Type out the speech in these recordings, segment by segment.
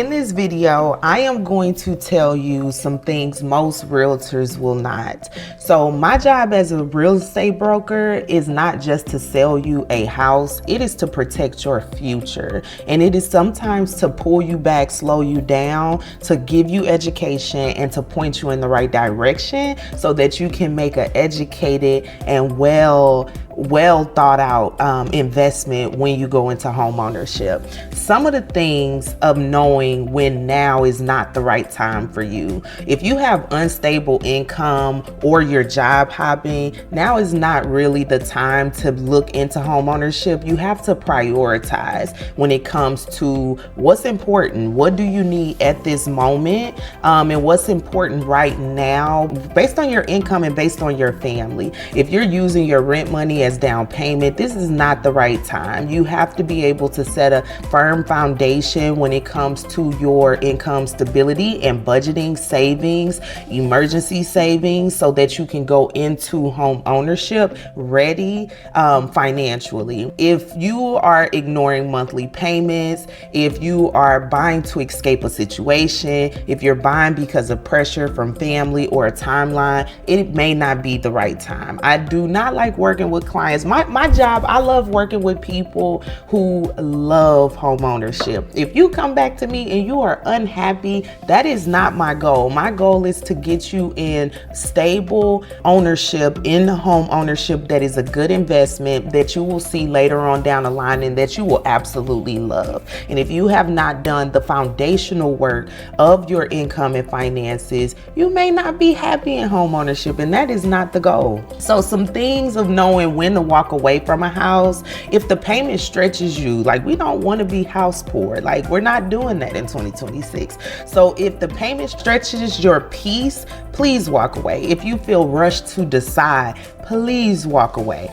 in this video, I am going to tell you some things most realtors will not. So my job as a real estate broker is not just to sell you a house, it is to protect your future. And it is sometimes to pull you back, slow you down, to give you education and to point you in the right direction so that you can make an educated and well thought out investment when you go into home ownership. Some of the things of knowing when now is not the right time for you. If you have unstable income or you're job hopping, now is not really the time to look into home ownership. You have to prioritize when it comes to what's important. What do you need at this moment? And what's important right now based on your income and based on your family. If you're using your rent money as down payment, this is not the right time. You have to be able to set a firm foundation when it comes to your income stability and budgeting, savings, emergency savings, so that you can go into home ownership ready financially. If you are ignoring monthly payments, if you are buying to escape a situation, if you're buying because of pressure from family or a timeline, it may not be the right time. I do not like working with clients. My job, I love working with people who love home ownership. If you come back to me and you are unhappy, that is not my goal. My goal is to get you in stable ownership, in the home ownership that is a good investment that you will see later on down the line and that you will absolutely love. And if you have not done the foundational work of your income and finances, you may not be happy in home ownership, and that is not the goal. So some things of knowing when to walk away from a house. If the payment stretches you, like, we don't want to be house poor. Like, we're not doing that in 2026. So if the payment stretches your peace, please walk away. If you feel rushed to decide, please walk away.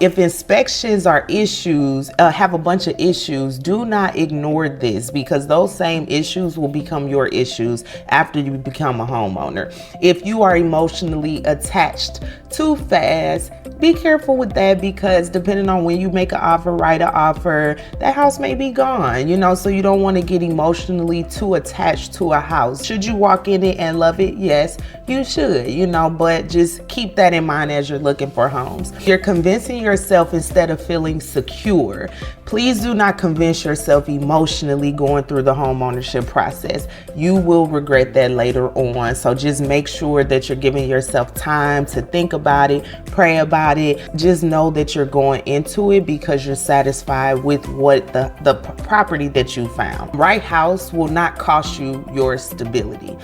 If inspections are issues, have a bunch of issues, do not ignore this, because those same issues will become your issues after you become a homeowner. If you are emotionally attached too fast, be careful with that, because depending on when you make an offer, write an offer, that house may be gone, so you don't want to get emotionally too attached to a house. Should you walk in it and love it? Yes, you should, but just keep that in mind as you're looking for homes. You're convincing yourself instead of feeling secure. Please do not convince yourself emotionally going through the home ownership process. You will regret that later on. So just make sure that you're giving yourself time to think about it, pray about it. Just know that you're going into it because you're satisfied with what the property that you found. Right house will not cost you your stability.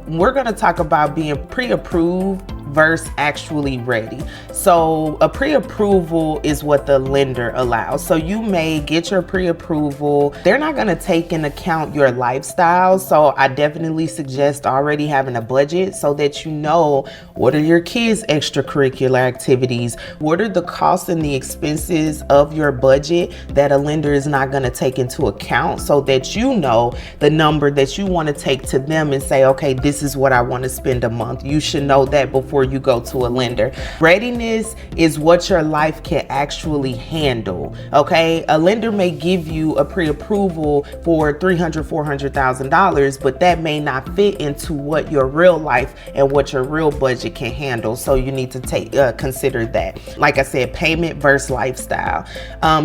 We're going to talk about being pre-approved versus actually ready. So a pre-approval is what the lender allows. So you may get your pre-approval. They're not going to take into account your lifestyle. So I definitely suggest already having a budget so that you know what are your kids' extracurricular activities, what are the costs and the expenses of your budget that a lender is not going to take into account, so that you know the number that you want to take to them and say, okay, this is what I want to spend a month. You should know that before you go to a lender. Readiness is what your life can actually handle. Okay, a lender may give you a pre-approval for $300,000, $400,000, but that may not fit into what your real life and what your real budget can handle. So you need to consider that. Like I said, payment versus lifestyle.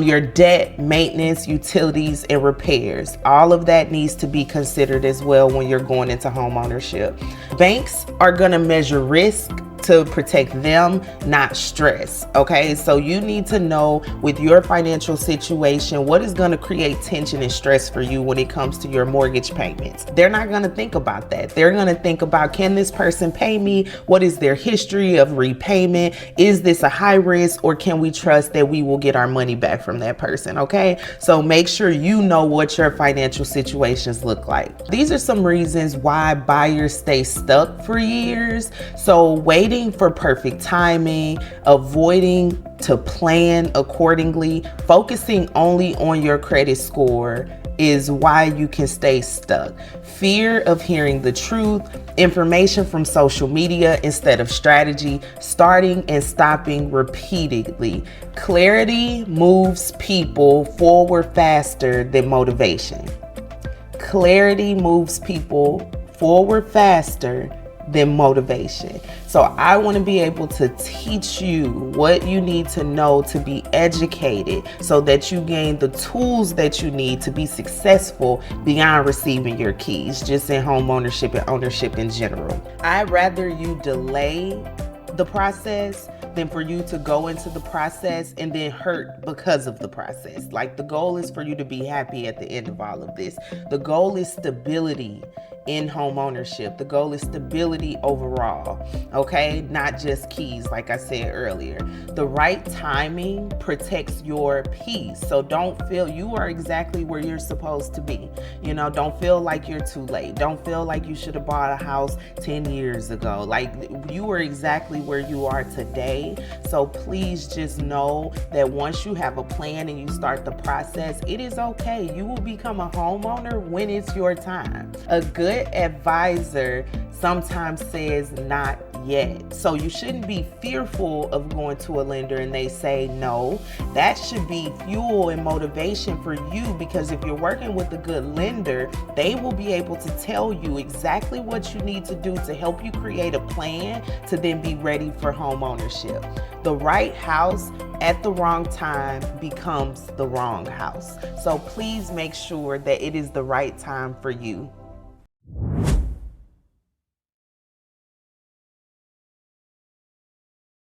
Your debt, maintenance, utilities, and repairs. All of that needs to be considered as well when you're going into home ownership. Banks are going to measure risk to protect them, not stress. Okay, so you need to know with your financial situation what is going to create tension and stress for you when it comes to your mortgage payments. They're not going to think about that. They're going to think about, can this person pay me? What is their history of repayment? Is this a high risk, or can we trust that we will get our money back from that person? Okay, so make sure you know what your financial situations look like. These are some reasons why buyers stay stuck for years. So waiting for perfect timing, avoiding to plan accordingly, focusing only on your credit score is why you can stay stuck. Fear of hearing the truth, information from social media instead of strategy, starting and stopping repeatedly. Clarity moves people forward faster than motivation. Clarity moves people forward faster than motivation. So I want to be able to teach you what you need to know to be educated so that you gain the tools that you need to be successful beyond receiving your keys, just in home ownership and ownership in general. I'd rather you delay the process than for you to go into the process and then hurt because of the process. Like, the goal is for you to be happy at the end of all of this. The goal is stability in home ownership. The goal is stability overall, okay? Not just keys, like I said earlier. The right timing protects your peace. So don't feel you are exactly where you're supposed to be. You know, don't feel like you're too late. Don't feel like you should have bought a house 10 years ago. Like, you are exactly where you are today. So please just know that once you have a plan and you start the process, it is okay. You will become a homeowner when it's your time. A good advisor sometimes says not yet. So you shouldn't be fearful of going to a lender and they say no. That should be fuel and motivation for you, because if you're working with a good lender, they will be able to tell you exactly what you need to do to help you create a plan to then be ready for home ownership. The right house at the wrong time becomes the wrong house. So please make sure that it is the right time for you.